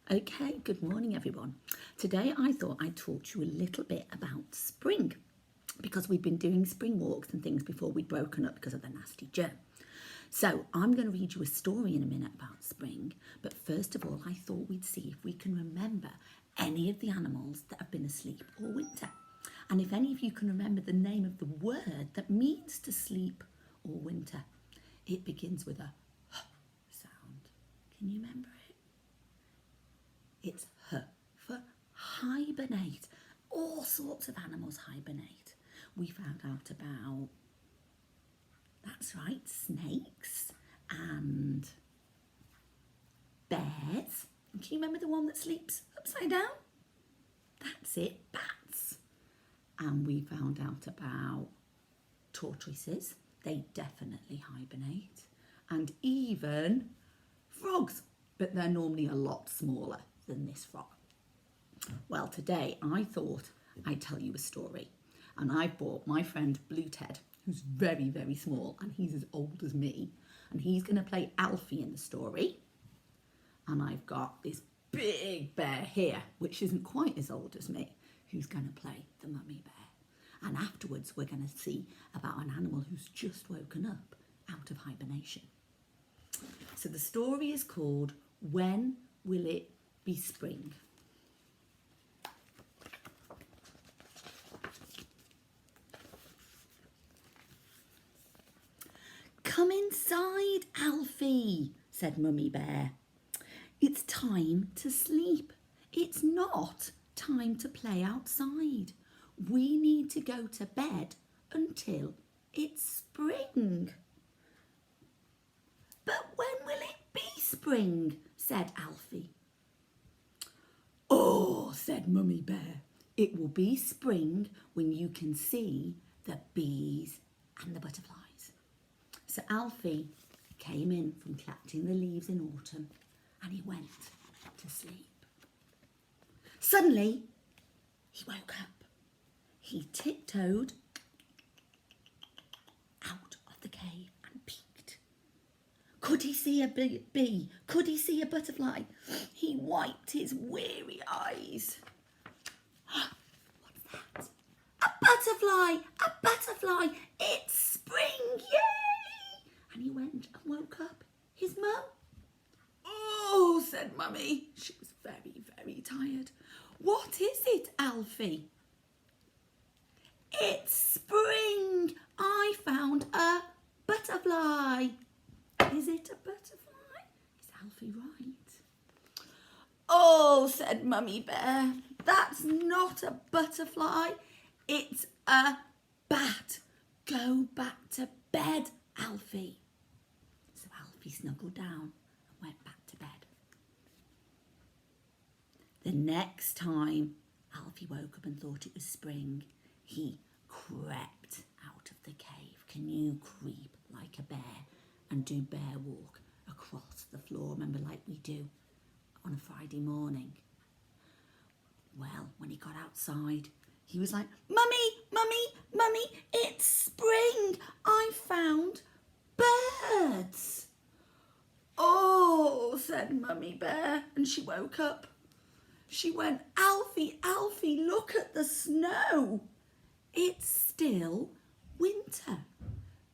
Okay, good morning everyone. Today I thought I'd talk to you a little bit about spring because we've been doing spring walks and things before we'd broken up because of the nasty germ. So I'm going to read you a story in a minute about spring, but first of all I thought we'd see if we can remember any of the animals that have been asleep all winter. And if any of you can remember the name of the word that means to sleep all winter. It begins with a h sound. Can you remember it? It's H for hibernate. All sorts of animals hibernate. We found out about, that's right, snakes and bears. And can you remember the one that sleeps upside down? That's it, bats. And we found out about tortoises. They definitely hibernate. And even frogs, but they're normally a lot smaller than this frog. Well, today I thought I'd tell you a story, and I brought my friend Blue Ted, who's very, very small, and he's as old as me, and he's going to play Alfie in the story. And I've got this big bear here, which isn't quite as old as me, who's going to play the mummy bear. And afterwards we're going to see about an animal who's just woken up out of hibernation. So the story is called When Will It Be Spring? Come inside, Alfie, said Mummy Bear. It's time to sleep. It's not time to play outside. We need to go to bed until it's spring. But when will it be spring? Said Alfie. Oh, said Mummy Bear, it will be spring when you can see the bees and the butterflies. So Alfie came in from collecting the leaves in autumn and he went to sleep. Suddenly, he woke up. He tiptoed out of the cave and peeked. Could he see a bee? Could he see a butterfly? He wiped his weary eyes. What's that? A butterfly! A butterfly! It's spring! Yay! And he went and woke up his mum. Oh, said Mummy. She was very, very tired. What is it, Alfie? It's spring. I found a butterfly. Is it a butterfly? Is Alfie right? Oh, said Mummy Bear, that's not a butterfly. It's a bat. Go back to bed, Alfie. So Alfie snuggled down and went back to bed. The next time Alfie woke up and thought it was spring, he crept out of the cave. Can you creep like a bear and do bear walk across the floor? Remember, like we do on a Friday morning. Well, when he got outside, he was like, Mummy, Mummy, Mummy, it's spring. I found birds. Oh, said Mummy Bear, and she woke up. She went, Alfie, Alfie, look at the snow. It's still winter.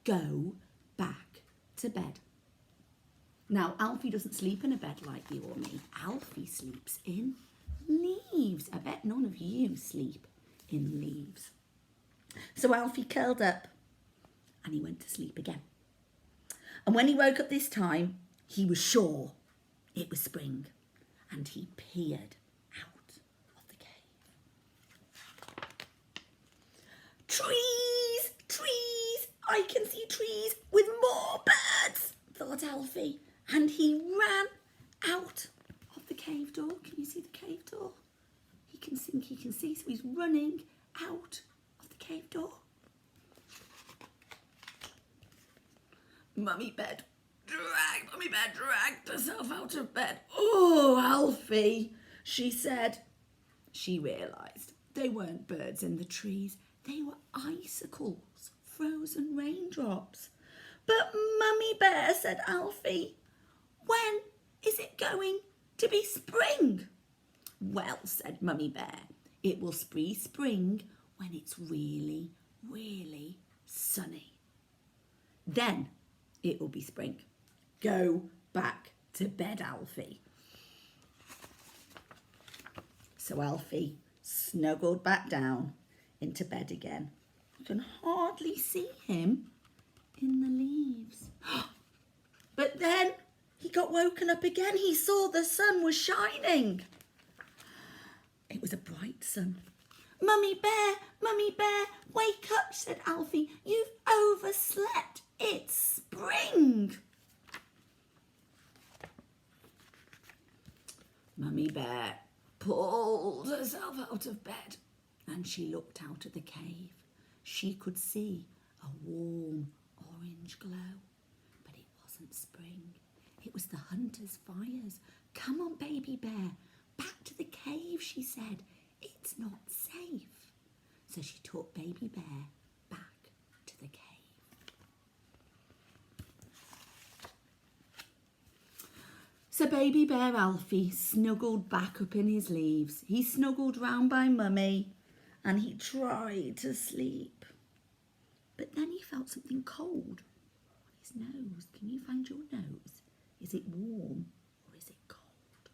Go back to bed. Now, Alfie doesn't sleep in a bed like you or me. Alfie sleeps in leaves. I bet none of you sleep in leaves. So Alfie curled up and he went to sleep again. And when he woke up this time, he was sure it was spring and he peered out of the cave. Trees, trees, I can see trees with more birds, thought Alfie. And he ran out of the cave door. Can you see the cave door? He can think he can see, so he's running out of the cave door. Mummy Bear dragged herself out of bed. Oh, Alfie, she said. She realised they weren't birds in the trees. They were icicles, frozen raindrops. But Mummy Bear, said Alfie, when is it going to be spring. Well, said Mummy Bear, it will be spring when it's really, really sunny. Then it will be spring. Go back to bed, Alfie. So Alfie snuggled back down into bed again. You can hardly see him in the leaves. But then he got woken up again. He saw the sun was shining. It was a bright sun. Mummy Bear, wake up, said Alfie. You've overslept. It's spring. Mummy Bear pulled herself out of bed and she looked out of the cave. She could see a warm orange glow, but it wasn't spring. It was the hunter's fires. Come on, Baby Bear, back to the cave, she said. It's not safe. So she took Baby Bear back to the cave. So Baby Bear Alfie snuggled back up in his leaves. He snuggled round by Mummy and he tried to sleep. But then he felt something cold on his nose. Can you find your nose? Is it warm or is it cold?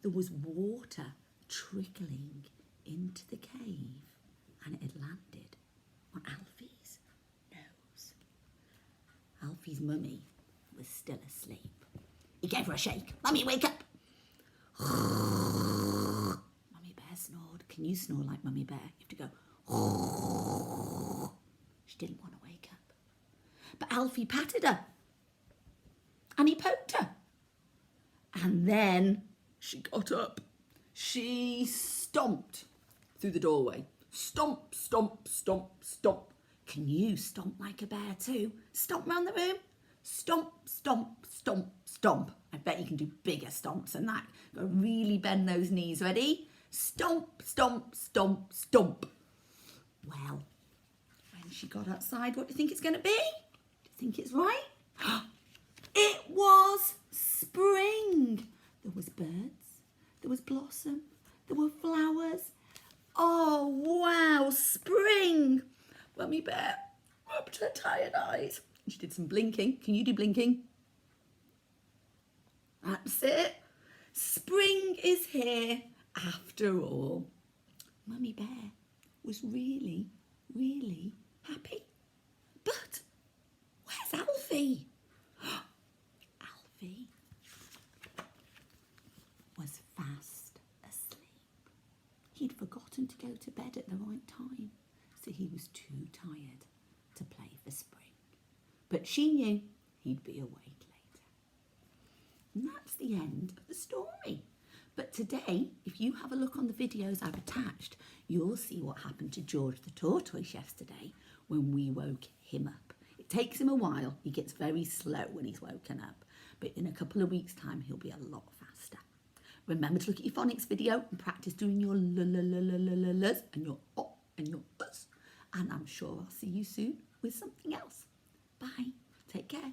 There was water trickling into the cave and it had landed on Alfie's nose. Alfie's mummy was still asleep. He gave her a shake. Mummy, wake up. Mummy Bear snored. Can you snore like Mummy Bear? You have to go. She didn't want to wake up. But Alfie patted her. And he poked her. And then she got up. She stomped through the doorway. Stomp, stomp, stomp, stomp. Can you stomp like a bear too? Stomp round the room. Stomp, stomp, stomp, stomp. I bet you can do bigger stomps than that. Got to really bend those knees. Ready? Stomp, stomp, stomp, stomp. Well, when she got outside, what do you think it's going to be? Do you think it's right? It was spring. There was birds. There was blossom. There were flowers. Oh, wow, spring. Mummy Bear rubbed her tired eyes. She did some blinking. Can you do blinking? That's it. Spring is here after all. Mummy Bear was really, really happy. But where's Alfie? Alfie was fast asleep. He'd forgotten to go to bed at the right time, so he was too tired to play for spring. But she knew he'd be awake later. And that's the end of the story. But today, if you have a look on the videos I've attached, you'll see what happened to George the tortoise yesterday when we woke him up. It takes him a while. He gets very slow when he's woken up. But in a couple of weeks' time, he'll be a lot faster. Remember to look at your phonics video and practice doing your l-l-l-l-l-l-s and your o and your us. And I'm sure I'll see you soon with something else. Bye. Take care.